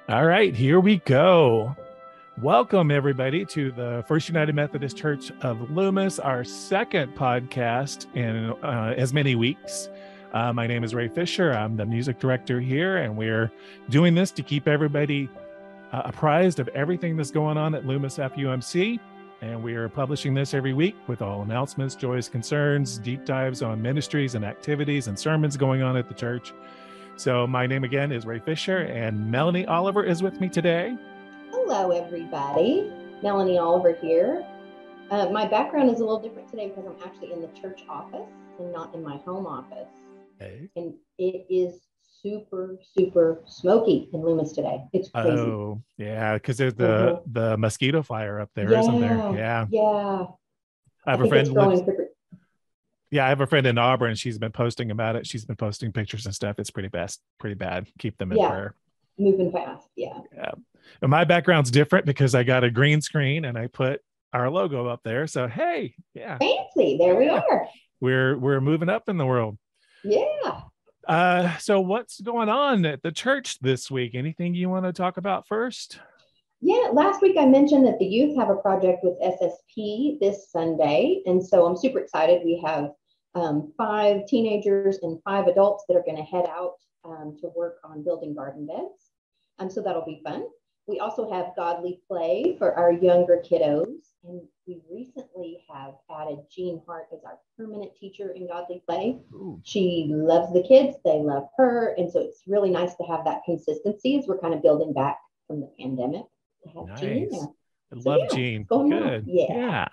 All right, here we go. Welcome, everybody, to the First United Methodist Church of Loomis, our second podcast in as many weeks. My name is Ray Fisher. I'm the music director here, and we're doing this to keep everybody apprised of everything that's going on at Loomis FUMC. And we are publishing this every week with all announcements, joys, concerns, deep dives on ministries and activities and sermons going on at the church. So my name again is Ray Fisher, and Melanie Oliver is with me today. Hello, everybody. Melanie Oliver here. My background is a little different today because I'm actually in the church office and not in my home office. Hey. And it is super, super smoky in Loomis today. It's crazy. Oh, yeah, because there's the mosquito fire up there, isn't there? Yeah. Yeah. I have a friend in Auburn. She's been posting about it. She's been posting pictures and stuff. It's pretty bad. Keep them in prayer. Moving fast. Yeah. And my background's different because I got a green screen and I put our logo up there. So hey, yeah. Fancy. There we are. We're moving up in the world. Yeah. So what's going on at the church this week? Anything you want to talk about first? Yeah, last week I mentioned that the youth have a project with SSP this Sunday. And so I'm super excited. We have 5 teenagers and 5 adults that are going to head out to work on building garden beds. So that'll be fun. We also have godly play for our younger kiddos. And we recently have added Jean Hart as our permanent teacher in godly play. Ooh. She loves the kids. They love her. And so it's really nice to have that consistency as we're kind of building back from the pandemic. Nice. Jean I love Jean. Good. Yeah.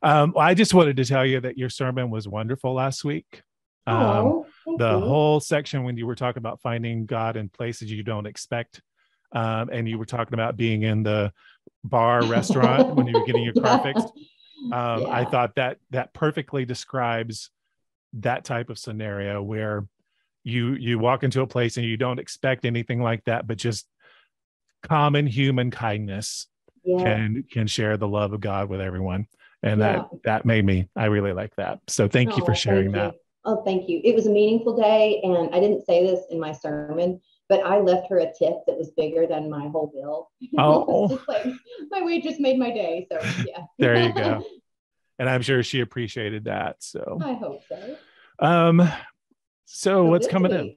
I just wanted to tell you that your sermon was wonderful last week. The whole section when you were talking about finding God in places you don't expect, and you were talking about being in the bar restaurant when you were getting your car fixed. I thought that perfectly describes that type of scenario where you walk into a place and you don't expect anything like that, but just common human kindness can share the love of God with everyone. And that made me, I really like that. So thank you for sharing that. Oh, thank you. It was a meaningful day. And I didn't say this in my sermon, but I left her a tip that was bigger than my whole bill. Oh, just like my wage made my day. So yeah. There you go. And I'm sure she appreciated that. So I hope so. So what's coming in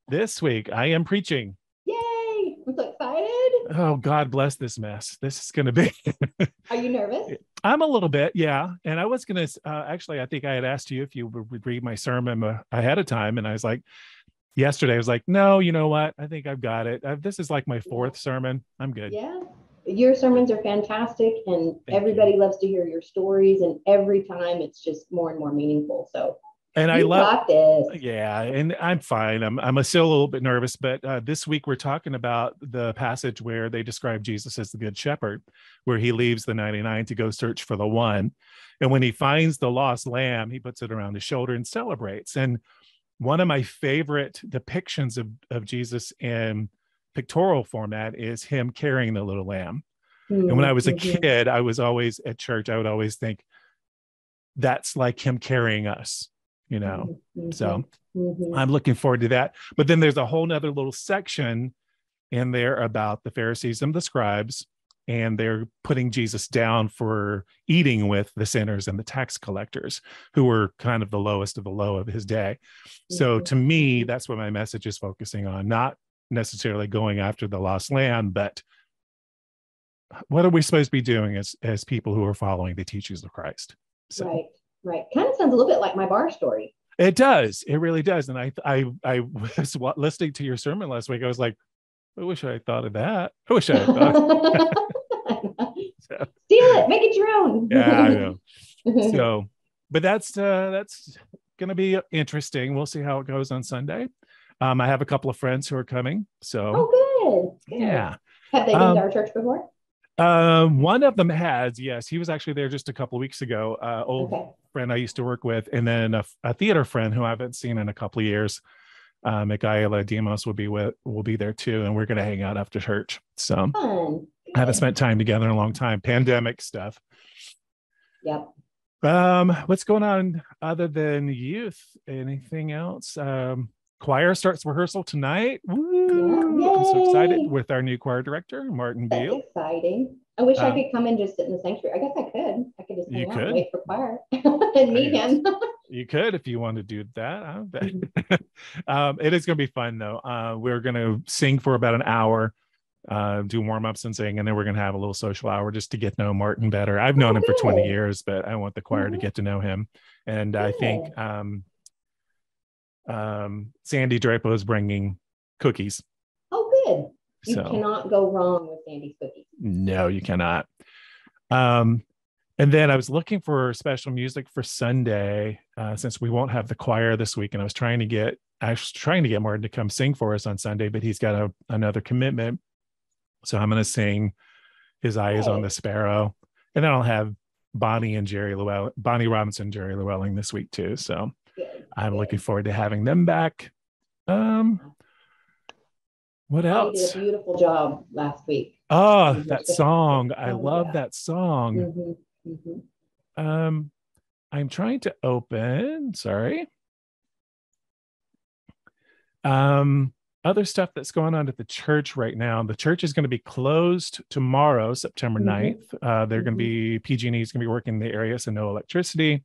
this week? I am preaching. Yay. I'm so excited. Oh, God bless this mess. This is going to be. Are you nervous? I'm a little bit, yeah. And I was going to, actually, I think I had asked you if you would read my sermon ahead of time. And I was like, yesterday, I was like, no, you know what? I think I've got it. This is like my 4th sermon. I'm good. Yeah. Your sermons are fantastic. And everybody loves to hear your stories. And every time it's just more and more meaningful. So. And I love this. Yeah, and I'm fine. I'm still a little bit nervous, but this week we're talking about the passage where they describe Jesus as the good shepherd, where he leaves the 99 to go search for the one. And when he finds the lost lamb, he puts it around his shoulder and celebrates. And one of my favorite depictions of Jesus in pictorial format is him carrying the little lamb. Mm-hmm. And when I was a kid, I was always at church, I would always think that's like him carrying us. So I'm looking forward to that. But then there's a whole nother little section in there about the Pharisees and the scribes, and they're putting Jesus down for eating with the sinners and the tax collectors, who were kind of the lowest of the low of his day. So to me, that's what my message is focusing on, not necessarily going after the lost lamb, but what are we supposed to be doing as people who are following the teachings of Christ? So. Right. Kind of sounds a little bit like my bar story. It does. It really does. And I was listening to your sermon last week. I was like, I wish I had thought of that. I wish I had thought of that. Steal it. Make it your own. Yeah, I know. So, but that's going to be interesting. We'll see how it goes on Sunday. I have a couple of friends who are coming. So, good. Yeah. Have they been to our church before? One of them has, yes. He was actually there just a couple of weeks ago. Old friend I used to work with, and then a theater friend who I haven't seen in a couple of years. Patrick Aiello will be there too, and we're going to hang out after church. So fun. I haven't spent time together in a long time. Pandemic stuff. Yep. What's going on other than youth? Anything else? Choir starts rehearsal tonight. Woo! Yeah. I'm so Yay. excited with our new choir director, Martin That's Beal. exciting. I wish I could come and just sit in the sanctuary. I guess I could. I could just hang out and wait for choir and meet him. You could if you want to do that. It is going to be fun, though. We're going to sing for about an hour, do warm-ups and sing, and then we're going to have a little social hour just to get to know Martin better. I've known him for 20 years, but I want the choir to get to know him. And I think Sandy Drapo is bringing cookies. Oh, good. You cannot go wrong with Sandy's cookies. No, you cannot. And then I was looking for special music for Sunday, since we won't have the choir this week. And I was trying to get Martin to come sing for us on Sunday, but he's got another commitment. So I'm going to sing His Eye is on the Sparrow. And then I'll have Bonnie Robinson, Jerry Llewellyn this week too. So I'm looking forward to having them back. What else? You did a beautiful job last week. Oh, that song. I love that song. I'm trying to open, other stuff that's going on at the church right now. The church is going to be closed tomorrow, September 9th. They're going to be, PG&E is going to be working in the area, so no electricity.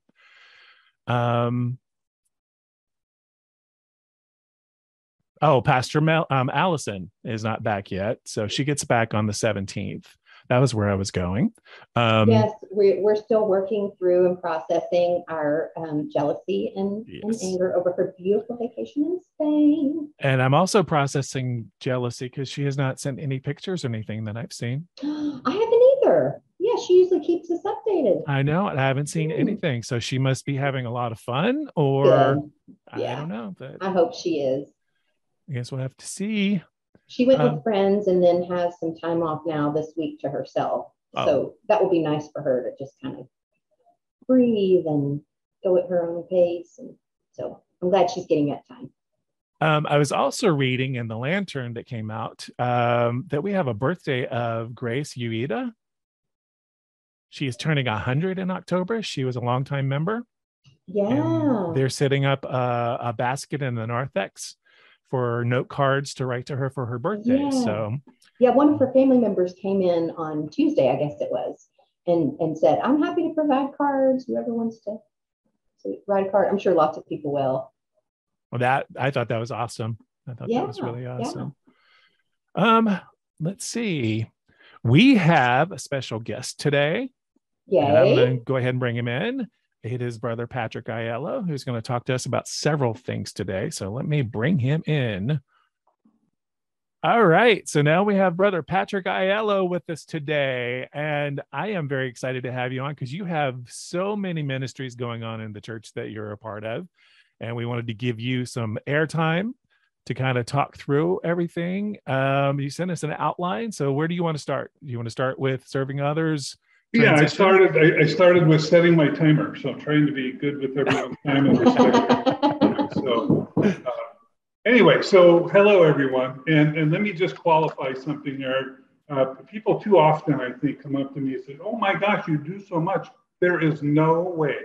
Pastor Allison is not back yet, so she gets back on the 17th. That was where I was going. Yes, we're still working through and processing our jealousy and anger over her beautiful vacation in Spain. And I'm also processing jealousy because she has not sent any pictures or anything that I've seen. I haven't either. Yeah, she usually keeps us updated. I know. I haven't seen anything. So she must be having a lot of fun, or I don't know. But I hope she is. I guess we'll have to see. She went with friends and then has some time off now this week to herself. So that will be nice for her to just kind of breathe and go at her own pace. And so I'm glad she's getting that time. I was also reading in the Lantern that came out that we have a birthday of Grace Ueda. She is turning 100 in October. She was a longtime member. Yeah. And they're setting up a basket in the narthex for note cards to write to her for her birthday. Yeah. So one of her family members came in on Tuesday, I guess it was, and said, I'm happy to provide cards. Whoever wants to write a card. I'm sure lots of people will. Well, I thought that was awesome. I thought that was really awesome. Let's see. We have a special guest today. Yay. And I'm going to go ahead and bring him in. It is Brother Patrick Aiello, who's going to talk to us about several things today. So let me bring him in. All right. So now we have Brother Patrick Aiello with us today. And I am very excited to have you on because you have so many ministries going on in the church that you're a part of. And we wanted to give you some airtime to kind of talk through everything. You sent us an outline. So where do you want to start? Do you want to start with serving others? Yeah, I started with setting my timer, so I'm trying to be good with everyone's time and respect. So anyway, so hello everyone, and let me just qualify something there. People too often, I think, come up to me and say, "Oh my gosh, you do so much." There is no way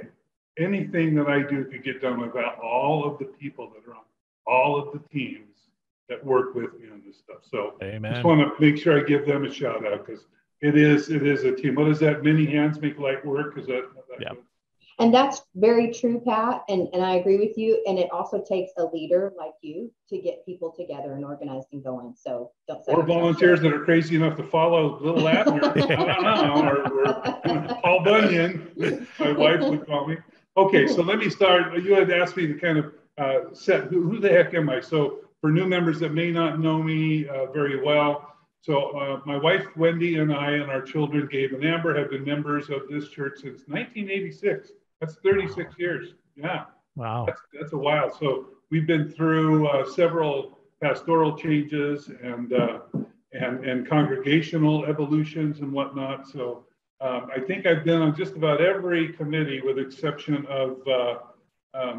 anything that I do could get done without all of the people that are on all of the teams that work with me on this stuff. So I just want to make sure I give them a shout out because it is a team. What is that? Many hands make light work. Is that good? And that's very true, Pat. And I agree with you. And it also takes a leader like you to get people together and organized and going. So don't say. Or volunteers that are crazy enough to follow Little Abner. or Paul Bunyan, my wife would call me. Okay, so let me start. You had asked me to kind of set who the heck am I? So for new members that may not know me very well. So my wife, Wendy, and I and our children, Gabe and Amber, have been members of this church since 1986. That's 36 years. Yeah. Wow. That's a while. So we've been through several pastoral changes and congregational evolutions and whatnot. So I think I've been on just about every committee with the exception of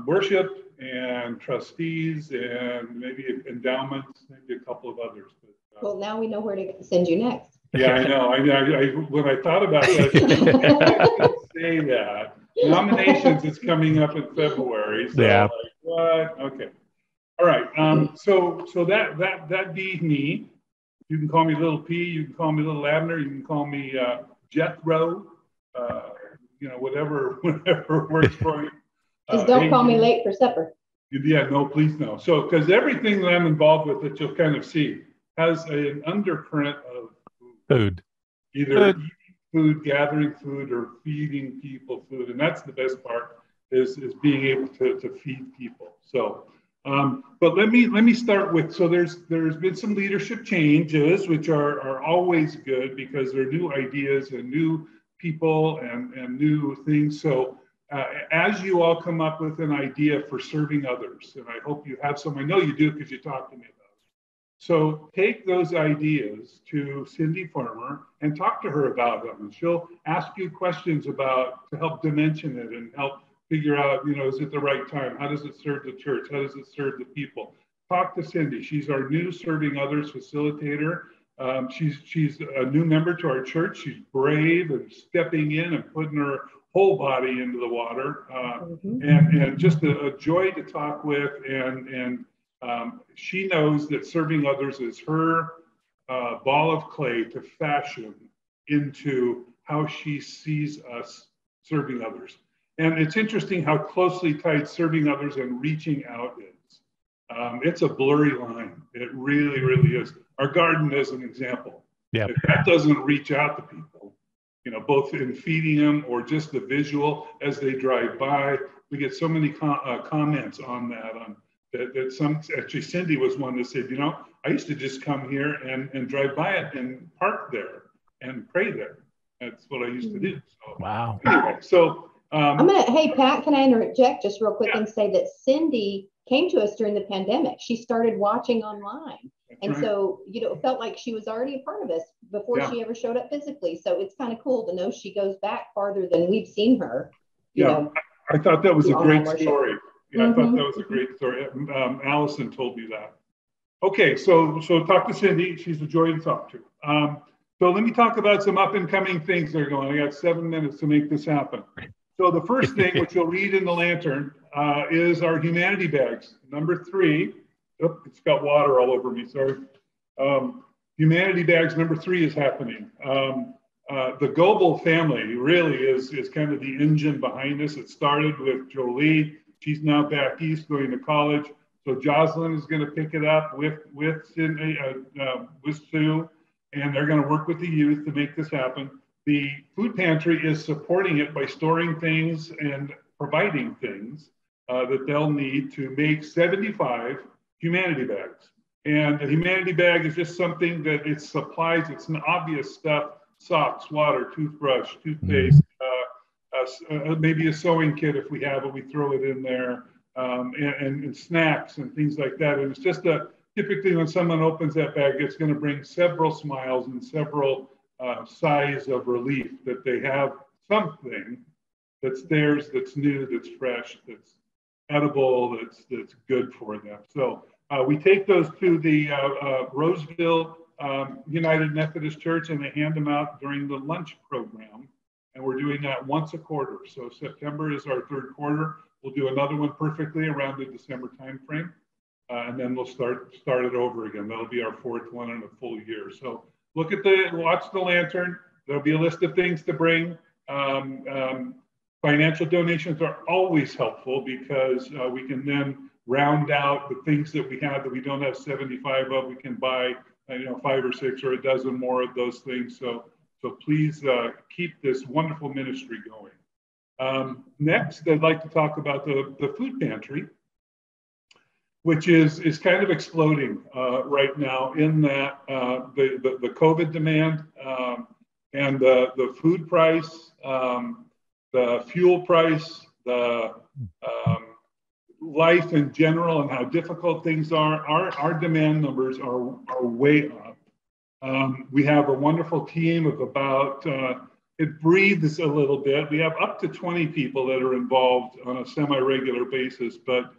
worship and trustees and maybe endowments, maybe a couple of others. Well, now we know where to send you next. Yeah, I know. I when I thought about that, I say that. Nominations is coming up in February. So yeah. Like, what? Okay. All right. So that be me. You can call me Little P. You can call me Little Abner. You can call me Jethro. Whatever works for you. Just don't call me late for supper. Yeah, no, please no. So, because everything that I'm involved with that you'll kind of see has an undercurrent of food. Either eating food, gathering food, or feeding people food. And that's the best part is being able to feed people. So, but let me start with, so there's been some leadership changes, which are always good because they're new ideas and new people and new things. So as you all come up with an idea for serving others, and I hope you have some, I know you do because you talked to me about it. So take those ideas to Cindy Farmer and talk to her about them. And she'll ask you questions to help dimension it and help figure out, is it the right time? How does it serve the church? How does it serve the people? Talk to Cindy. She's our new Serving Others facilitator. She's a new member to our church. She's brave and stepping in and putting her whole body into the water, and just a joy to talk with. And she knows that serving others is her ball of clay to fashion into how she sees us serving others. And it's interesting how closely tied serving others and reaching out is. It's a blurry line. It really, really is. Our garden is an example. Yep. If that doesn't reach out to people, both in feeding them or just the visual as they drive by, we get so many comments on that. That some, actually Cindy was one that said, I used to just come here and drive by it and park there and pray there. That's what I used to do. So, wow. Anyway, so hey, Pat, can I interject just real quick and say that Cindy came to us during the pandemic. She started watching online. And so, it felt like she was already a part of us before she ever showed up physically. So it's kind of cool to know she goes back farther than we've seen her. I thought that was a great story. Yeah, I thought that was a great story. Allison told me that. Okay, so talk to Cindy. She's a joy to talk to. So let me talk about some up and coming things that are going. I got 7 minutes to make this happen. So the first thing, which you'll read in the lantern, is our humanity bags. Number 3. Oh, it's got water all over me, sorry. Humanity bags number 3 is happening. The Goebel family really is kind of the engine behind this. It started with Jolie. She's now back east going to college. So Jocelyn is going to pick it up with Sydney, with Sue, and they're going to work with the youth to make this happen. The food pantry is supporting it by storing things and providing things that they'll need to make 75 humanity bags. And a humanity bag is just something that it supplies. It's an obvious stuff: socks, water, toothbrush, toothpaste, maybe a sewing kit if we have it, we throw it in there, and snacks and things like that. And it's just typically when someone opens that bag, it's going to bring several smiles and several sighs of relief that they have something that's theirs, that's new, that's fresh, that's edible, that's good for them. So we take those to the Roseville United Methodist Church, and they hand them out during the lunch program. And we're doing that once a quarter. So September is our 3rd quarter. We'll do another one perfectly around the December timeframe. And then we'll start it over again. That'll be our 4th one in a full year. So watch the lantern. There'll be a list of things to bring. Financial donations are always helpful because we can then round out the things that we have that we don't have 75 of. We can buy 5 or 6 or a dozen more of those things. So please keep this wonderful ministry going. Next, I'd like to talk about the food pantry, which is kind of exploding right now in that the COVID demand and the food price, the fuel price, the life in general, and how difficult things are. Our demand numbers are way up. We have a wonderful team of about, it breathes a little bit. We have up to 20 people that are involved on a semi-regular basis, but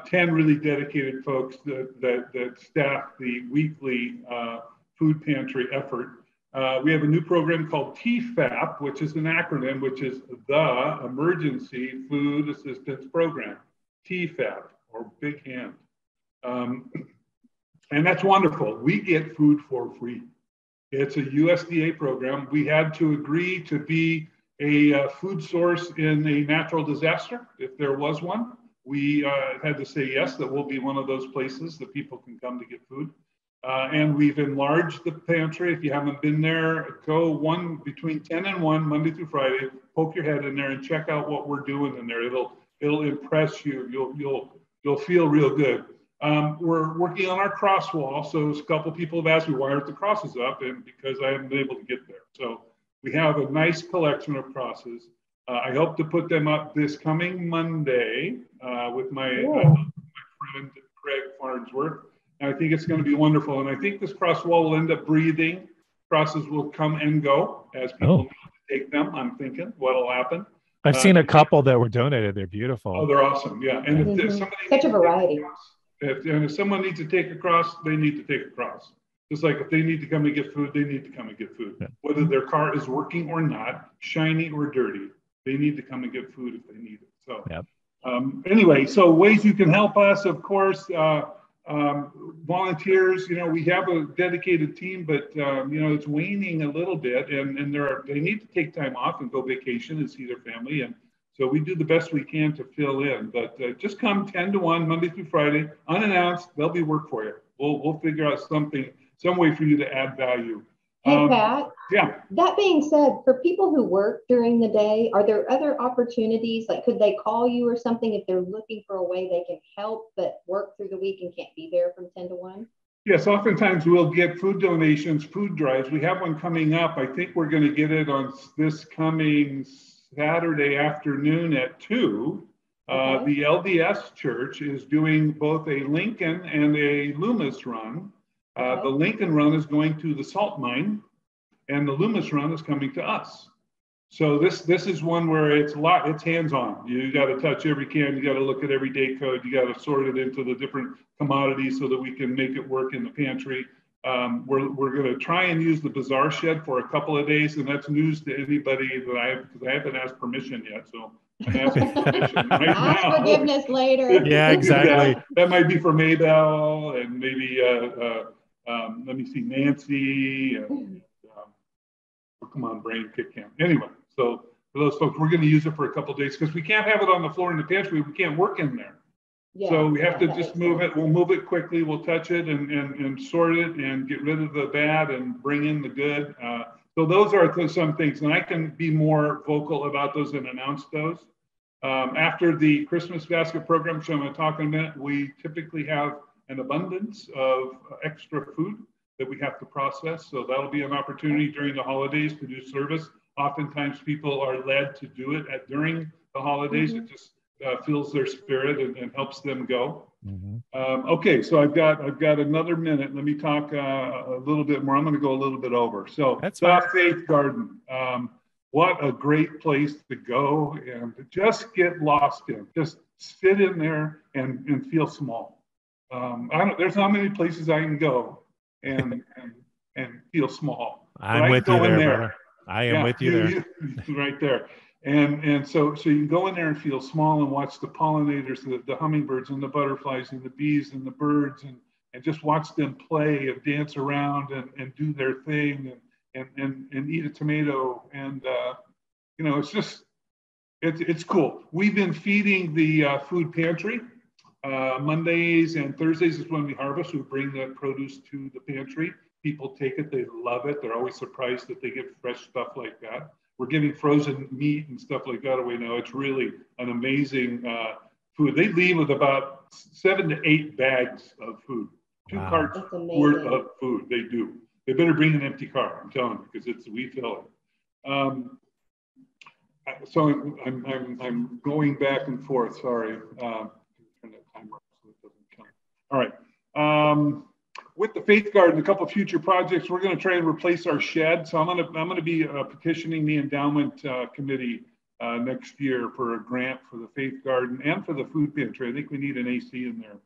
10 really dedicated folks that staff the weekly food pantry effort. We have a new program called TFAP, which is an acronym, which is the Emergency Food Assistance Program, TFAP, or Big Hand. And that's wonderful. We get food for free. It's a USDA program. We had to agree to be a food source in a natural disaster, if there was one. We had to say yes, that we'll be one of those places that people can come to get food. And we've enlarged the pantry. If you haven't been there, go between 10 and 1, Monday through Friday, poke your head in there and check out what we're doing in there. It'll impress you. You'll feel real good. We're working on our cross wall. So a couple people have asked me, why aren't the crosses up? And because I haven't been able to get there. So we have a nice collection of crosses. I hope to put them up this coming Monday with my friend Craig Farnsworth. And I think it's going to be wonderful. And I think this cross wall will end up breathing. Crosses will come and go as people need to take them. I'm thinking what'll happen. I've seen a couple that were donated. They're beautiful. Oh, they're awesome. Yeah. And if somebody such a variety. If someone needs to take a cross, they need to take a cross. Just like if they need to come and get food, they need to come and get food. Yeah. Whether their car is working or not, shiny or dirty, they need to come and get food if they need it. So anyway, so ways you can help us, of course, volunteers, we have a dedicated team, but it's waning a little bit, and they need to take time off and go vacation and see their family. And so we do the best we can to fill in, but just come 10 to 1, Monday through Friday, unannounced. There'll be work for you. We'll figure out some way for you to add value. Hey, Pat. Yeah. That being said, for people who work during the day, are there other opportunities? Like, could they call you or something if they're looking for a way they can help but work through the week and can't be there from 10 to 1? Yes, oftentimes we'll get food donations, food drives. We have one coming up. I think we're going to get it on this coming Saturday afternoon at 2. Okay. The LDS Church is doing both a Lincoln and a Loomis run. The Lincoln run is going to the salt mine, and the Loomis run is coming to us. So this is one where it's hands-on. You got to touch every can. You got to look at every day code. You got to sort it into the different commodities so that we can make it work in the pantry. We're going to try and use the bazaar shed for a couple of days, and that's news to anybody because I haven't asked permission yet. So I'm asking permission right now. Ask forgiveness later. Yeah, exactly. That might be for Maybell and maybe let me see, Nancy and come on, brain kick him. Anyway, so for those folks, we're going to use it for a couple of days because we can't have it on the floor in the pantry. We can't work in there. Yeah, so we have to just move it. We'll move it quickly. We'll touch it and sort it and get rid of the bad and bring in the good. So those are some things, and I can be more vocal about those and announce those. After the Christmas basket program, which I'm going to talk in a minute, we typically have an abundance of extra food that we have to process. So that'll be an opportunity during the holidays to do service. Oftentimes people are led to do it during the holidays. Mm-hmm. It just fills their spirit and helps them go. Mm-hmm. Okay, so I've got another minute. Let me talk a little bit more. I'm going to go a little bit over. So that's the Faith Garden. What a great place to go and just get lost in. Just sit in there and feel small. There's not many places I can go and feel small. I'm with you there, brother. I am with you there. Right there. And so you can go in there and feel small and watch the pollinators, the hummingbirds and the butterflies and the bees and the birds and just watch them play and dance around and do their thing and eat a tomato. And, it's cool. We've been feeding the food pantry. Mondays and Thursdays is when we harvest. We bring the produce to the pantry. People take it. They love it. They're always surprised that they get fresh stuff like that. We're giving frozen meat and stuff like that away now. It's really an amazing food. They leave with about 7 to 8 bags of food. 2 carts worth of food. They do. They better bring an empty car. I'm telling you, because we fill it. So I'm going back and forth. Sorry. Turn that timer off so it doesn't count. All right. With the Faith Garden, a couple of future projects, we're going to try and replace our shed. So I'm going to be petitioning the endowment committee next year for a grant for the Faith Garden and for the food pantry. I think we need an AC in there,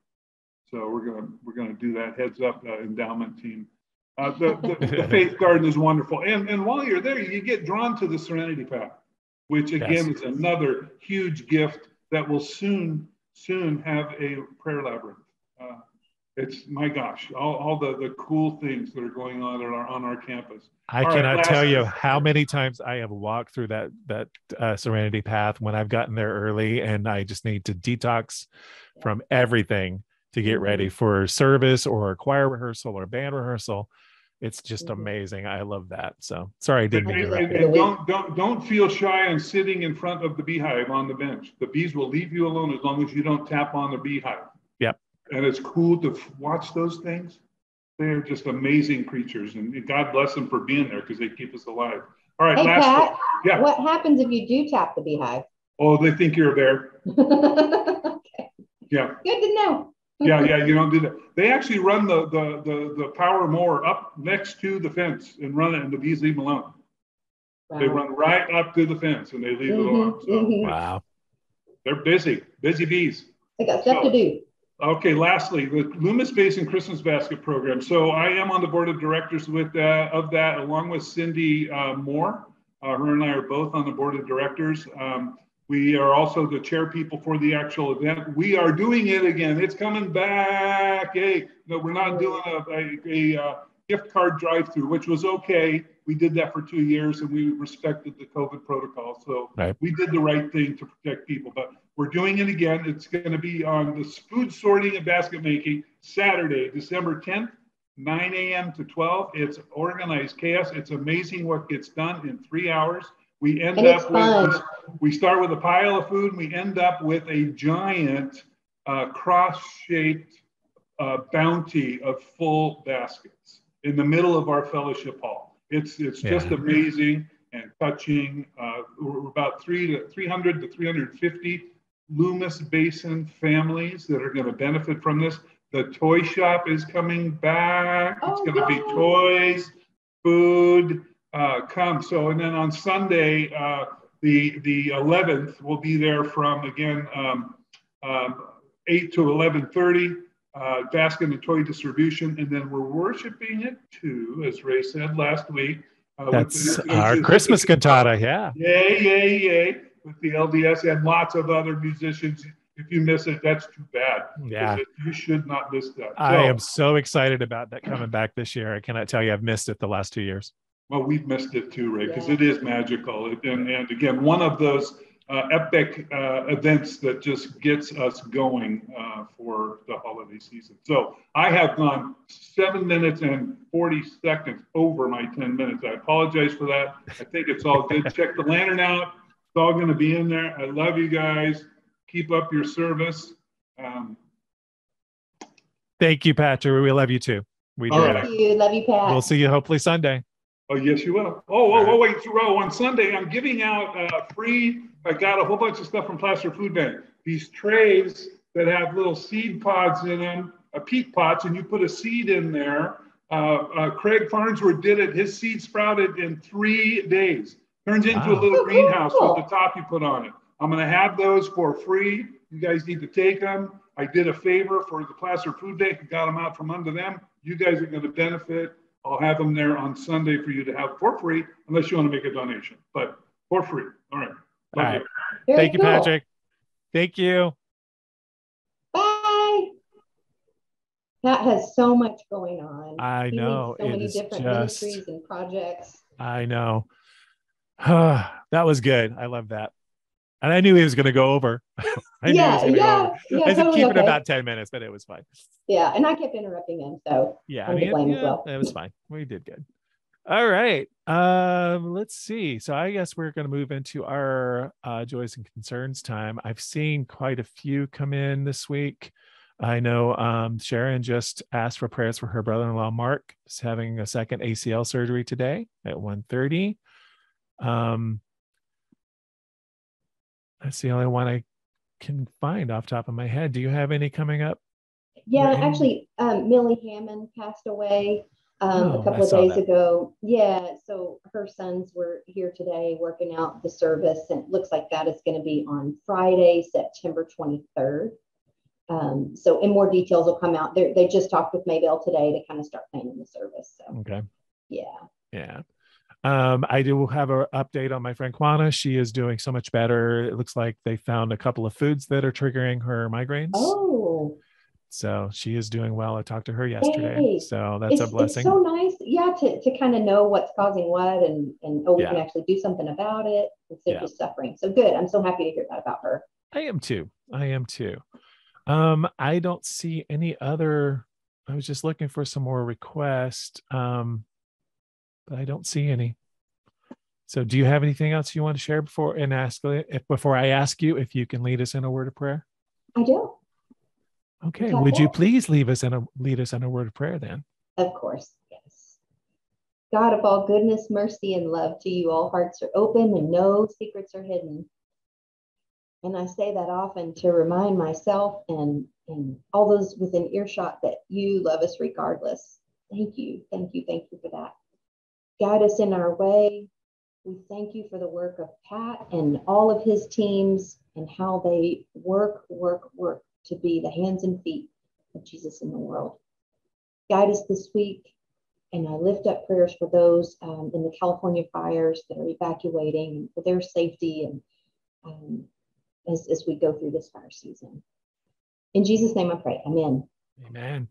so we're going to do that. Heads up, endowment team. The Faith Garden is wonderful, and while you're there, you get drawn to the Serenity Path, which again is another huge gift that will soon have a prayer labyrinth. It's, my gosh, all the cool things that are going on our campus. I cannot tell you how many times I have walked through that Serenity Path when I've gotten there early, and I just need to detox from everything to get ready for service or a choir rehearsal or band rehearsal. It's just amazing. I love that. So sorry, I didn't interrupt you. And don't feel shy on sitting in front of the beehive on the bench. The bees will leave you alone as long as you don't tap on the beehive. Yep. And it's cool to watch those things. They're just amazing creatures, and God bless them for being there because they keep us alive. All right, hey, Pat, yeah. What happens if you do tap the beehive? Oh, they think you're a bear. Okay. Yeah. Good to know. Yeah, you don't do that. They actually run the power mower up next to the fence and run it, and the bees leave them alone. Wow. They run right up to the fence and they leave it alone. So, wow. They're busy bees. They got stuff to do. Okay, lastly, the Loomis Basin Christmas Basket Program. So I am on the board of directors of that, along with Cindy Moore. Her and I are both on the board of directors. We are also the chair people for the actual event. We are doing it again. It's coming back. Hey, no, we're not doing a gift card drive-through, which was okay. We did that for 2 years and we respected the COVID protocol. So we did the right thing to protect people, but we're doing it again. It's going to be on the food sorting and basket making Saturday, December 10th, 9 a.m. to 12. It's organized chaos. It's amazing what gets done in 3 hours. We we start with a pile of food and we end up with a giant cross-shaped bounty of full baskets in the middle of our fellowship hall. It's just amazing and touching. We're about 300 to 350 Loomis Basin families that are going to benefit from this. The toy shop is coming back. It's going to be toys, food, come. So, and then on Sunday, the 11th, we'll be there from, again, 8 to 11:30, basket and toy distribution. And then we're worshiping at 2, as Ray said last week. That's our Christmas cantata, yeah. Yay. With the LDS and lots of other musicians. If you miss it, that's too bad. Yeah. You should not miss that. I am so excited about that coming back this year. I cannot tell you I've missed it the last 2 years. Well, we've missed it too, Ray, because it is magical. And again, one of those epic events that just gets us going for the holiday season. So I have gone 7 minutes and 40 seconds over my 10 minutes. I apologize for that. I think it's all good. Check the lantern out. It's all going to be in there. I love you guys. Keep up your service. Thank you, Patrick. We love you too. We do. Thank you. Love you, Pat. We'll see you hopefully Sunday. Oh, yes, you will. Oh, wait. On Sunday, I'm giving out free. I got a whole bunch of stuff from Placer Food Bank. These trays that have little seed pods in them, peat pots, and you put a seed in there. Craig Farnsworth did it. His seed sprouted in 3 days. Turns into a little greenhouse with the top you put on it. I'm going to have those for free. You guys need to take them. I did a favor for the Placer Food Bank and got them out from under them. You guys are going to benefit. I'll have them there on Sunday for you to have for free, unless you want to make a donation, but for free. All right. All right. Thank you, Patrick. Thank you. Bye. Pat has so much going on. I know. So many different ministries and projects. I know. That was good. I love that. And I knew he was going to go over. I said keep it about 10 minutes, but it was fine. Yeah, and I kept interrupting him, so yeah, as well. It was fine. We did good. All right. Let's see. So I guess we're going to move into our joys and concerns time. I've seen quite a few come in this week. I know Sharon just asked for prayers for her brother-in-law Mark, who's having a second ACL surgery today at 1:30. That's the only one I can find off the top of my head. Do you have any coming up? Yeah, actually, Millie Hammond passed away a couple of days ago. Yeah, so her sons were here today working out the service, and it looks like that is going to be on Friday, September 23rd. So, and more details will come out. They just talked with Maybell today to kind of start planning the service. So, okay. Yeah. I do have an update on my friend Kwana. She is doing so much better. It looks like they found a couple of foods that are triggering her migraines. Oh. So she is doing well. I talked to her yesterday. Hey, So that's a blessing. It's so nice, yeah, to kind of know what's causing what, and we can actually do something about it instead of just suffering. So good. I'm so happy to hear that about her. I am too. I don't see any other. I was just looking for some more requests, but I don't see any. So do you have anything else you want to share before I ask you if you can lead us in a word of prayer? I do. Okay. Would you please lead us in a word of prayer then? Of course. Yes. God of all goodness, mercy, and love, to you all hearts are open and no secrets are hidden. And I say that often to remind myself and all those within earshot that you love us regardless. Thank you. Thank you. Thank you for that. Guide us in our way. We thank you for the work of Pat and all of his teams and how they work to be the hands and feet of Jesus in the world. Guide us this week. And I lift up prayers for those in the California fires that are evacuating and for their safety and as we go through this fire season. In Jesus' name I pray. Amen. Amen.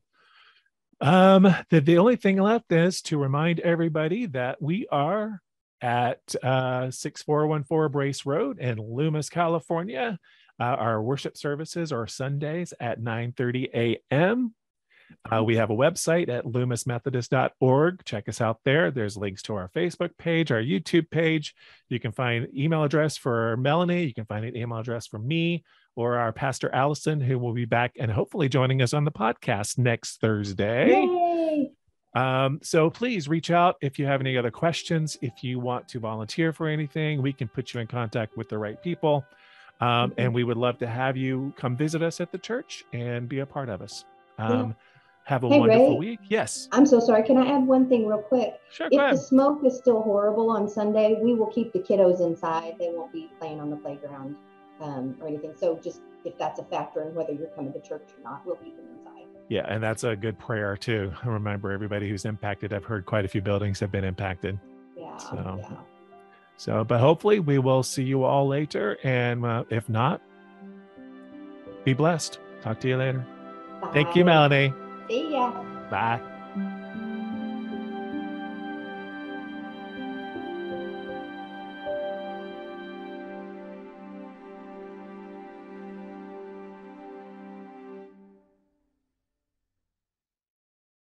The only thing left is to remind everybody that we are at 6414 Brace Road in Loomis, California. Our worship services are Sundays at 9:30 a.m. We have a website at loomismethodist.org. Check us out there. There's links to our Facebook page, our YouTube page. You can find email address for Melanie. You can find an email address for me or our pastor Allison, who will be back and hopefully joining us on the podcast next Thursday. Yay! So please reach out if you have any other questions. If you want to volunteer for anything, we can put you in contact with the right people. And we would love to have you come visit us at the church and be a part of us. Have a wonderful week. Yes. I'm so sorry. Can I add one thing real quick? Sure. If the smoke is still horrible on Sunday, we will keep the kiddos inside. They won't be playing on the playground or anything. So just if that's a factor in whether you're coming to church or not, we'll keep them inside. Yeah. And that's a good prayer too. Remember everybody who's impacted. I've heard quite a few buildings have been impacted. Yeah. So, but hopefully we will see you all later. And if not, be blessed. Talk to you later. Bye. Thank you, Melanie. See ya. Bye.